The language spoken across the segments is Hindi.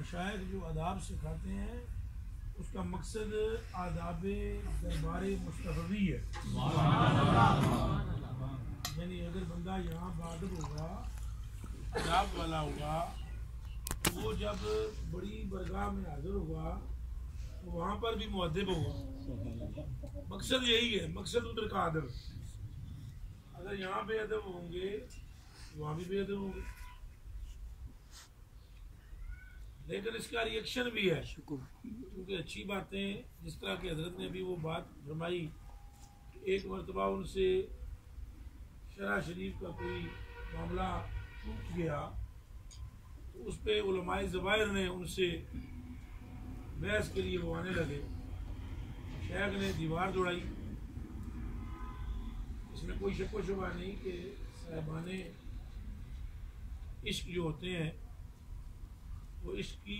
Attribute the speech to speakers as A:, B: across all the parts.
A: मशाइख जो आदाब सिखाते हैं उसका मकसद आदाब दरबार मुस्तफ़वी है। यानी अगर बंदा यहाँ बादब होगा, आदाब वाला होगा, वो जब बड़ी बरगाह में हाजिर होगा तो वहाँ पर भी मुअद्दिब होगा। मकसद यही है, मकसद उधर का अदब। अगर यहाँ बेअदब होंगे वहाँ भी बेअदब होंगे। लेकिन इसका रिएक्शन भी है, क्योंकि अच्छी बातें, जिस तरह के हजरत ने भी वो बात फरमाई, एक मरतबा उनसे शरा शरीफ का कोई मामला टूट गया तो उस पर उलमाए ज़वाहिर ने उनसे बहस के लिए वो आने लगे। शेख ने दीवार दौड़ाई। इसमें कोई शक व शुबा नहीं कि साहिबाने इश्क जो होते हैं वो इश्क की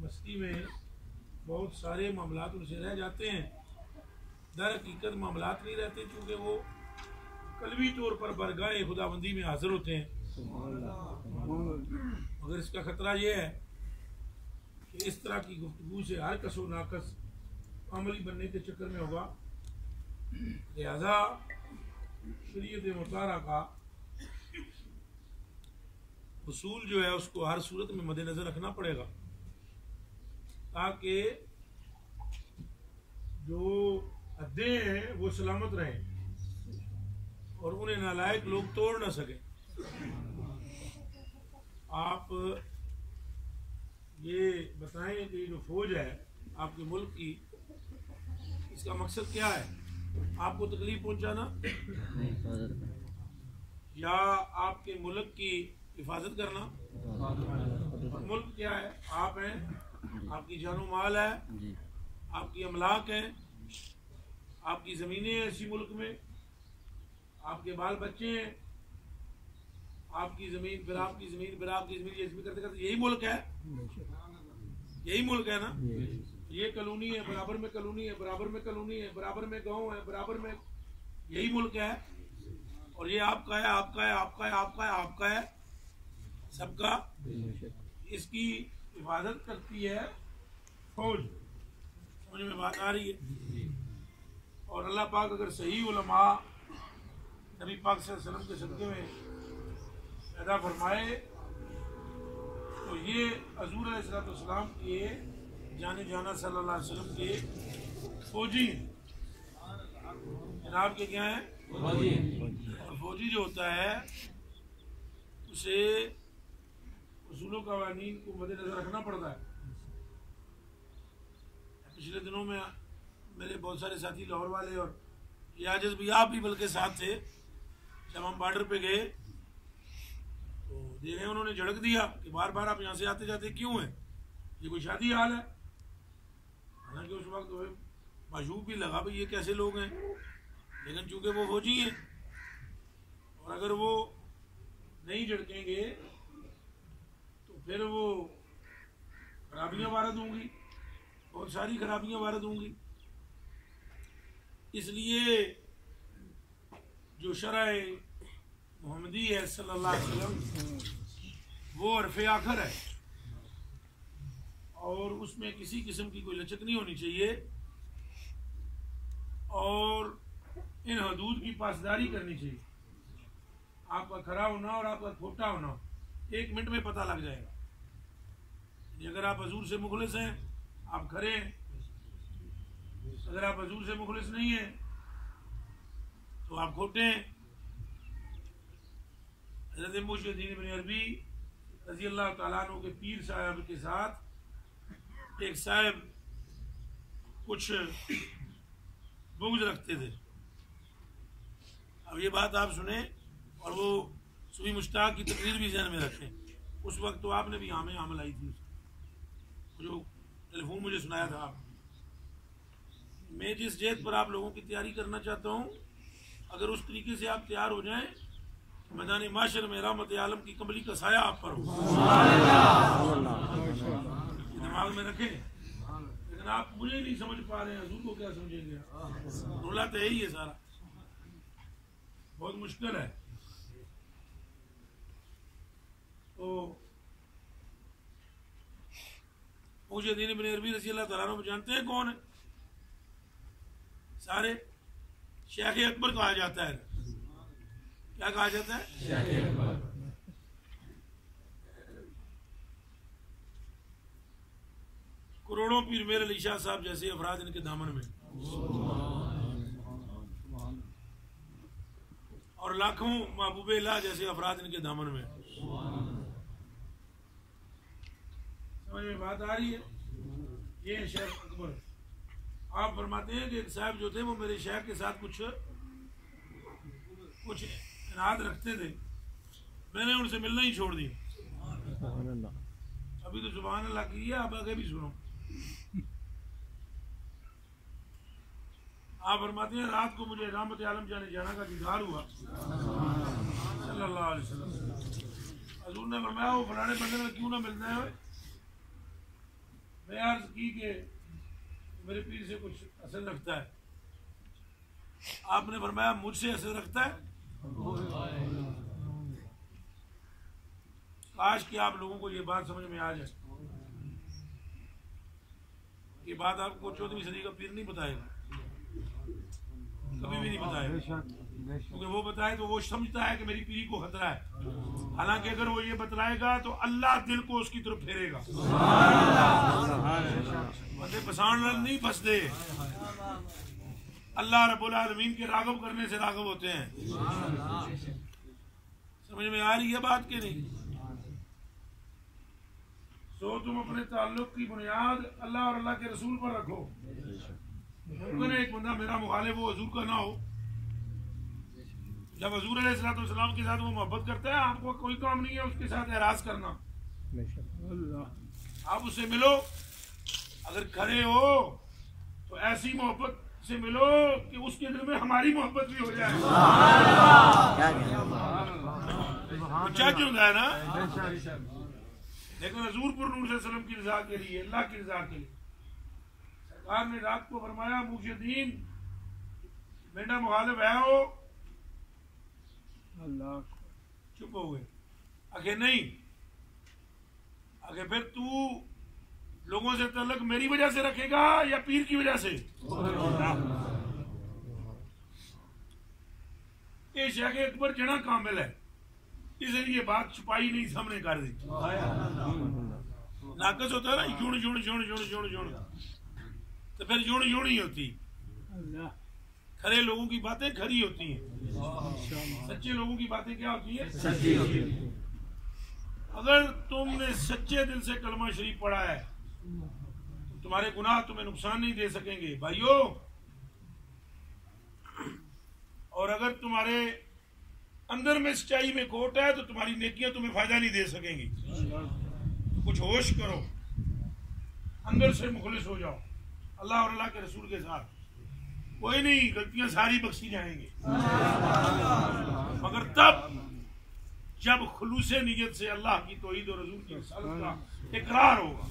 A: मस्ती में बहुत सारे मामलात उनसे रह जाते हैं। दर हकीकत मामलात नहीं रहते, क्योंकि वो कलवी तौर पर बरगाह खुदाबंदी में हाजिर होते हैं। मगर इसका खतरा ये है कि इस तरह की गुफ्तगू से हर कसो नाकस अमली बनने के चक्कर में होगा। लिहाजा शरीयत मुतारा का उसूल जो है उसको हर सूरत में मद्देनजर रखना पड़ेगा, ताकि जो हद्दें हैं वो सलामत रहें और उन्हें नालायक लोग तोड़ ना सके। आप ये बताएं कि जो फौज है आपके मुल्क की, इसका मकसद क्या है? आपको तकलीफ पहुंचाना या आपके मुल्क की हिफाजत करना? और मुल्क क्या है? आप हैं, आपकी जानो माल है, आपकी अमलाक है, आपकी ज़मीनें हैं इसी मुल्क में, आपके बाल बच्चे हैं, आपकी ज़मीन फिर आपकी ज़मीन फिर आपकी ज़मीन, ये इसमें करते करते यही मुल्क है। यही मुल्क है ना? ये कॉलोनी है, बराबर में कॉलोनी है, बराबर में कॉलोनी है, बराबर में गांव है, बराबर में, यही मुल्क है। और ये आपका है, आपका है, आपका है, आपका है, आपका है, सबका। इसकी हिफाजत करती है फौज। समझ में बात आ रही है? और अल्लाह पाक अगर सही उलमा नबी पाक सल्लल्लाहु अलैहि वसल्लम के सदक़े में पैदा फरमाए तो ये हज़ूर अलैहिस्सलाम के जाने जाना सल्लल्लाहु अलैहि वसल्लम के फौजी जनाब के क्या है? और फौजी जो होता है उसे उसूलों कवानीन को मद्देनजर रखना पड़ता है। पिछले दिनों में मेरे बहुत सारे साथी लाहौर वाले और याजिज भी, आप भी बल्कि साथ थे, जब हम बॉर्डर पे गए तो देखे उन्होंने झड़क दिया कि बार बार आप यहाँ से आते जाते क्यों हैं? ये कोई शादी हाल है? हालांकि उस वक्त तो माशूक भी लगा भाई ये कैसे लोग हैं, लेकिन चूंकि वो फौजी हैं और अगर वो नहीं झड़केंगे तो फिर वो खराबियाँ वारद होंगी, बहुत सारी खराबियाँ वारद होंगी। इसलिए जो शरअ मोहम्मदी है सल्लल्लाहु अलैहि वसल्लम वो अर्फ़ आखिर है और उसमें किसी किस्म की कोई लचक नहीं होनी चाहिए और इन हदूद की पासदारी करनी चाहिए। आपका खरा होना और आपका खोटा होना 1 मिनट में पता लग जाएगा। अगर आप हजूर से मुखलिस हैं आप खरे हैं, अगर आप हजूर से मुखलिस नहीं हैं तो आप खोटे हैं। हज़रत मुहय्यद्दीन इब्न अरबी रज़ी अल्लाह तआला अन्हु के पीर साहब के साथ एक साहब कुछ बुग़्ज़ रखते थे। अब ये बात आप सुने और वो सुबह मुश्ताक की तकरीर भी ज़हन में रखें। उस वक्त तो आपने भी आम लाई थी, जो टेलीफोन मुझे सुनाया था आप। मैं जिस जेद पर आप लोगों की तैयारी करना चाहता हूँ, अगर उस तरीके से आप तैयार हो जाएं मैदान माशर में रहमत आलम की कमली का साया आप पर हो, दिमाग में रखें। लेकिन आप मुझे नहीं समझ पा रहे हैं, हजूर को क्या समझेंगे? रोला तो यही है सारा, बहुत मुश्किल है। तो मुहय्यिद्दीन इब्न अरबी रज़ी अल्लाह तआला अन्हु जानते हैं कौन है? सारे शेख अकबर कहा जाता है। क्या कहा जाता है? शेख अकबर। करोड़ों पीर मेरे अली शाह साहब जैसे अफराद इनके दामन में, और लाखों महबूबे इलाह जैसे अफराद इनके दामन में। समझ में बात आ रही है? ये है शेख अकबर। आप फरमाते हैं कि एक साहब जो थे वो मेरे शेख के साथ कुछ इनाद रखते थे, मैंने उनसे मिलना ही छोड़ दिया। अभी तो सुभान अल्लाह की है, आप आगे भी सुनो। आप फरमाते हैं रात को मुझे रहमत आलम जाना का दीदार हुआ सल्लल्लाहु अलैहि वसल्लम। हुजूर ने फरमाया वो फलाने बंदे में क्यों ना मिलना है? मैं अर्ज की कि मेरे पीर से कुछ असर रखता है। आपने फरमाया मुझसे असर रखता है? काश कि आप लोगों को ये बात समझ में आ जाए। ये बात आपको 14वीं सदी का पीर नहीं बताएगा, कभी भी नहीं बताएगा, क्योंकि वो बताए तो वो समझता है कि मेरी पीरी को खतरा है। हालांकि अगर वो ये बतलाएगा तो अल्लाह दिल को उसकी तरफ फेरेगा। बंदे पसान नहीं फंसते, अल्लाह रब्बुल आलमीन के राग़ब करने से राग़ब होते हैं। समझ में आ रही है बात के नहीं? तो तुम अपने ताल्लुक की बुनियाद अल्लाह और अल्लाह के रसूल पर रखो। मुमकिन है एक बंदा मेरा मुखालिफ वो हजूर का ना हो, जब हजूर अलैहिस्सलाम के साथ वो मोहब्बत करता है, आपको कोई काम नहीं है उसके साथ एराज करना। आप उससे मिलो, अगर खड़े हो तो ऐसी मोहब्बत से मिलो कि उसके दिल में हमारी मोहब्बत भी हो जाए। क्या क्यों है ना? लेकिन हजूर पर नूर सल्लम की रजा के लिए, अल्लाह की रजा के लिए सरकार ने रात को फरमाया मुहय्यिद्दीन मेरा मुखालिफ है हो। अल्लाह चुप हो गए। आगे नहीं, आगे फिर तू लोगों से तल्लुक मेरी वजह से रखेगा या पीर की वजह से? ये शेख अकबर जना कामिल है, इसलिए बात छुपाई नहीं, सामने कर दी। नाकस होता है ना, जुड़ जुड़ जुड़ जुड़ जुड़ जुड़, तो फिर जुड़ जुड़ ही होती। खरे लोगों की बातें खरी होती हैं, सच्चे लोगों की बातें क्या होती है? सच्ची होती है। अगर तुमने सच्चे दिल से कलमा शरीफ पढ़ा है तो तुम्हारे गुनाह तुम्हें नुकसान नहीं दे सकेंगे भाइयों, और अगर तुम्हारे अंदर में सच्चाई में खोट है तो तुम्हारी नेकियां तुम्हें फायदा नहीं दे सकेंगी। तो कुछ होश करो, अंदर से मुखलिस हो जाओ अल्लाह और अल्लाह के रसूल के साथ। कोई नहीं, गलतियां सारी बख्शी जाएंगी, मगर तब जब खुलूसे नियत से अल्लाह की तौहीद और रसूल की रिसालत का इकरार होगा।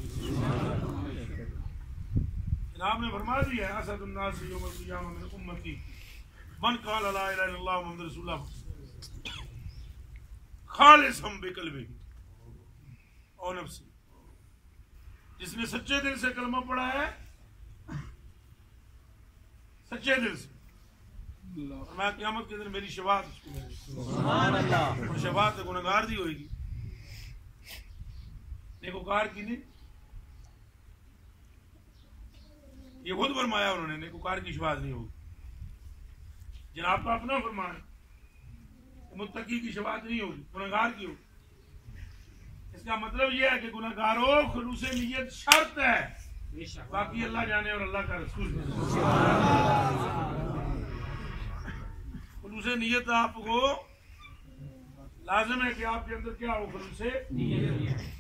A: जनाब ने फरमा दिया है असदुन्नास यौमल क़ियामह मिन उम्मती मन क़ाला ला इलाहा इल्लल्लाह मुहम्मदुर रसूलुल्लाह खालिसन बिक़ल्बिही और नफ्सी। जिसने सच्चे दिल से कलमा पढ़ा है, सच्चे दिल से, मैं क़यामत के दिन मेरी शफाअत उसको मिलेगी। सुभान अल्लाह। और शफाअत गुनहगार दी होगी, नेकोकार की नहीं। ये खुद फरमाया उन्होंने, नेकोकार की शफाअत नहीं होगी। जनाब का अपना फरमान, मुत्तकी की शफाअत नहीं होगी, गुनहगार की होगी। इसका मतलब यह है कि गुनहगारों खुलूसे नियत शर्त है, बाकी अल्लाह जाने और अल्लाह का रसूल। खुलूसे नियत आपको लाजिम है कि आपके अंदर क्या हो? खुलूसे नियत।